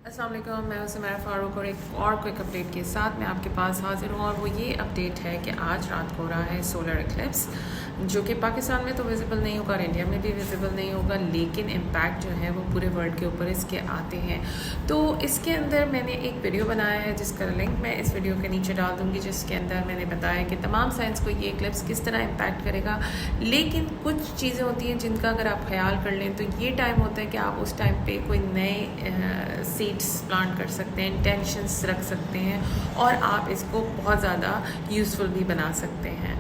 अस्सलाम वालेकुम, मैं सुमैरा फ़ारूक और एक और क्विक अपडेट के साथ मैं आपके पास हाज़िर हूँ। और वो ये अपडेट है कि आज रात को हो रहा है सोलर इक्लिप्स, जो कि पाकिस्तान में तो विजिबल नहीं होगा और इंडिया में भी विजिबल नहीं होगा, लेकिन इम्पैक्ट जो है वो पूरे वर्ल्ड के ऊपर इसके आते हैं। तो इसके अंदर मैंने एक वीडियो बनाया है जिसका लिंक मैं इस वीडियो के नीचे डाल दूँगी, जिसके अंदर मैंने बताया कि तमाम साइंस को ये इक्लिप्स किस तरह इम्पैक्ट करेगा। लेकिन कुछ चीज़ें होती हैं जिनका अगर आप ख्याल कर लें तो ये टाइम होता है कि आप उस टाइम पे कोई नए सीड्स प्लांट कर सकते हैं, इंटेंशंस रख सकते हैं और आप इसको बहुत ज़्यादा यूज़फुल भी बना सकते हैं।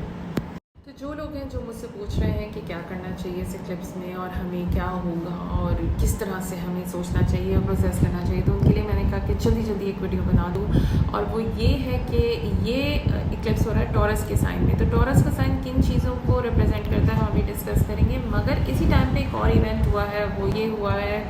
तो जो लोग हैं जो मुझसे पूछ रहे हैं कि क्या करना चाहिए इस इक्लिप्स में और हमें क्या होगा और किस तरह से हमें सोचना चाहिए और प्रोसेस करना चाहिए, तो उनके लिए मैंने कहा कि जल्दी एक वीडियो बना दूँ। और वो ये है कि ये इक्लिप्स हो रहा है टॉरस के साइन में। तो टॉरस का साइन किन चीज़ों को रिप्रेजेंट करता है हम अभी डिस्कस करेंगे, मगर इसी टाइम पे एक और इवेंट हुआ है। वो ये हुआ है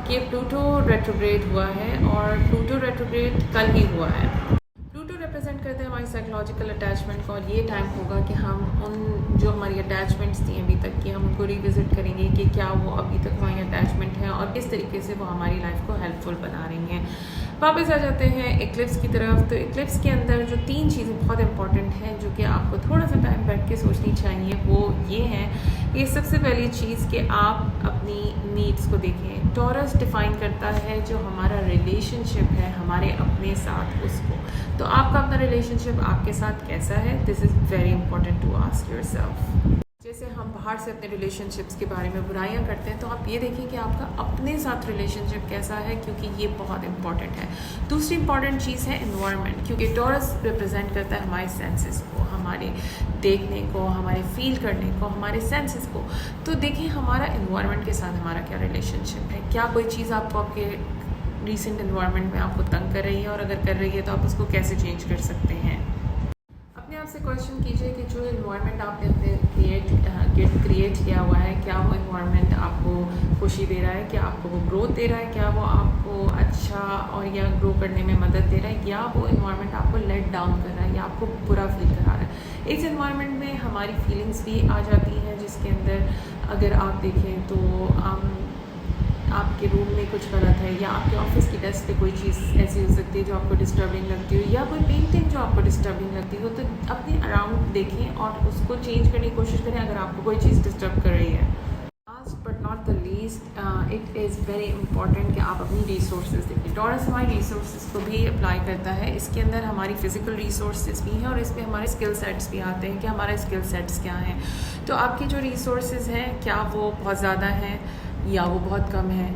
कि प्लूटो रेट्रोग्रेड हुआ है और प्लूटो रेट्रोग्रेड कल ही हुआ है। प्लूटो रिप्रेजेंट करते हैं हमारी साइकोलॉजिकल अटैचमेंट को, और ये टाइम होगा कि हम उन जो हमारी अटैचमेंट्स थी अभी तक की, हम उनको रिविज़िट करेंगे कि क्या वो अभी तक हमारी अटैचमेंट है और किस तरीके से वो हमारी लाइफ को हेल्पफुल बना रही हैं। वापस आ जाते हैं इक्लिप्स की तरफ। तो इक्लिप्स के अंदर जो 3 चीज़ें बहुत इंपॉर्टेंट हैं जो कि आपको थोड़ा सा टाइम बैठ के सोचनी चाहिए, वो ये हैं कि सबसे पहली चीज़ कि आप अपनी नीड्स को देखें। टॉरस डिफ़ाइन करता है जो हमारा रिलेशनशिप है हमारे अपने साथ, उसको। तो आपका अपना रिलेशनशिप आपके साथ कैसा है, this is very important to ask yourself. जैसे हम बाहर से अपने रिलेशनशिप्स के बारे में बुराइयां करते हैं, तो आप ये देखें कि आपका अपने साथ रिलेशनशिप कैसा है, क्योंकि ये बहुत इंपॉर्टेंट है। दूसरी इंपॉर्टेंट चीज़ है इन्वायरमेंट, क्योंकि टॉरस रिप्रेजेंट करता है हमारे सेंसेस को, हमारे देखने को, हमारे फील करने को, हमारे सेंसेस को। तो देखिए हमारा इन्वायरमेंट के साथ हमारा क्या रिलेशनशिप है। क्या कोई चीज़ आपको आपके रिसेंट इन्वायरमेंट में आपको तंग कर रही है, और अगर कर रही है तो आप उसको कैसे चेंज कर सकते हैं। अपने आप से क्वेश्चन कीजिए कि जो इन्वायरमेंट आपने अपने क्रिएट किया हुआ है, क्या वो इन्वायरमेंट आपको खुशी दे रहा है, क्या आपको वो ग्रोथ दे रहा है, क्या वो आपको अच्छा और या ग्रो करने में मदद दे रहा है, या वो इन्वायरमेंट आपको लेट डाउन कर रहा है या आपको बुरा फील करा रहा है। इस इन्वायरमेंट में हमारी फीलिंग्स भी आ जाती हैं, जिसके अंदर अगर आप देखें तो आपके रूम में कुछ गलत है, या आपके ऑफिस की डेस्क पे कोई चीज़ ऐसी हो सकती है जो आपको डिस्टर्बिंग लगती हो, या कोई पेंटिंग जो आपको डिस्टर्बिंग लगती हो, तो अपने अराउंड देखें और उसको चेंज करने की कोशिश करें अगर आपको कोई चीज़ डिस्टर्ब कर रही है। Last but not the least, it is very important कि आप अपनी रिसोर्सेज देखें। टॉरस हमारी रिसोर्सेज को भी अप्लाई करता है। इसके अंदर हमारी फिजिकल रिसोर्सेज भी हैं और इसमें हमारे स्किल सेट्स भी आते हैं कि हमारे स्किल सेट्स क्या हैं। तो आपकी जो रिसोर्सेज हैं, क्या वो बहुत ज़्यादा हैं या वो बहुत कम है,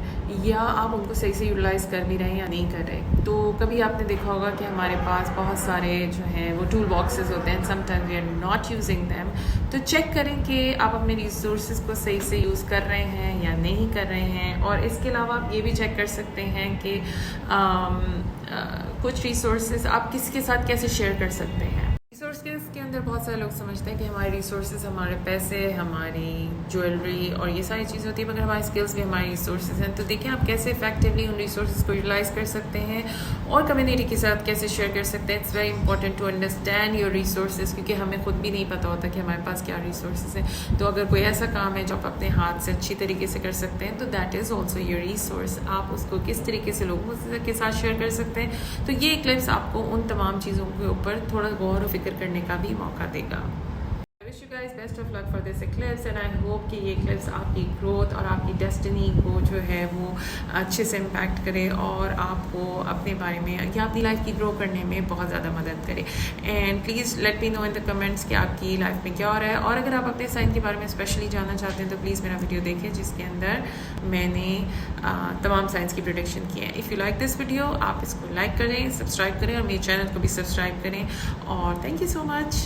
या आप उनको सही से यूटिलाइज़ कर भी रहे हैं या नहीं कर रहे। तो कभी आपने देखा होगा कि हमारे पास बहुत सारे जो हैं वो टूल बॉक्सेस होते हैं, sometimes we are not using them. तो चेक करें कि आप अपने रिसोर्सेज को सही से यूज़ कर रहे हैं या नहीं कर रहे हैं। और इसके अलावा आप ये भी चेक कर सकते हैं कि कुछ रिसोर्सेज आप किसके साथ कैसे शेयर कर सकते हैं। रिसोर्सेज के अंदर बहुत सारे लोग समझते हैं कि हमारे रिसोर्सेज हमारे पैसे, हमारी ज्वेलरी और ये सारी चीज़ होती है, मगर हमारी स्किल्स भी हमारी रिसोर्सेज हैं। तो देखिए आप कैसे इफेक्टिवली उन रिसोर्सेज को यूटिलाइज़ कर सकते हैं और कम्युनिटी के साथ कैसे शेयर कर सकते हैं। It's very important to understand your resources, क्योंकि हमें खुद भी नहीं पता होता कि हमारे पास क्या रिसोर्सेज हैं। तो अगर कोई ऐसा काम है जो आप अपने हाथ से अच्छी तरीके से कर सकते हैं, तो that is also your resource. आप उसको किस तरीके से लोगों के साथ शेयर कर सकते हैं। तो ये इक्लिप्स आपको उन तमाम चीज़ों के ऊपर थोड़ा गौर फिक्र करने का भी मौका देगा। I wish you guys best of luck for this eclipse and I hope कि ये इक्लिप्स आपकी ग्रोथ और आपकी डेस्टिनी को जो है वो अच्छे से इम्पैक्ट करे और आपको अपने बारे में या अपनी लाइफ की ग्रो करने में बहुत ज़्यादा मदद करे। And please let me know in the comments कि आपकी लाइफ में क्या हो रहा है। और अगर आप अपने साइन के बारे में स्पेशली जानना चाहते हैं तो प्लीज़ मेरा वीडियो देखें, जिसके अंदर मैंने तमाम साइंस की प्रेडिक्शन की है। If you like this video, आप इसको लाइक करें, सब्सक्राइब करें और मेरे चैनल को भी सब्सक्राइब करें। और थैंक यू सो मच।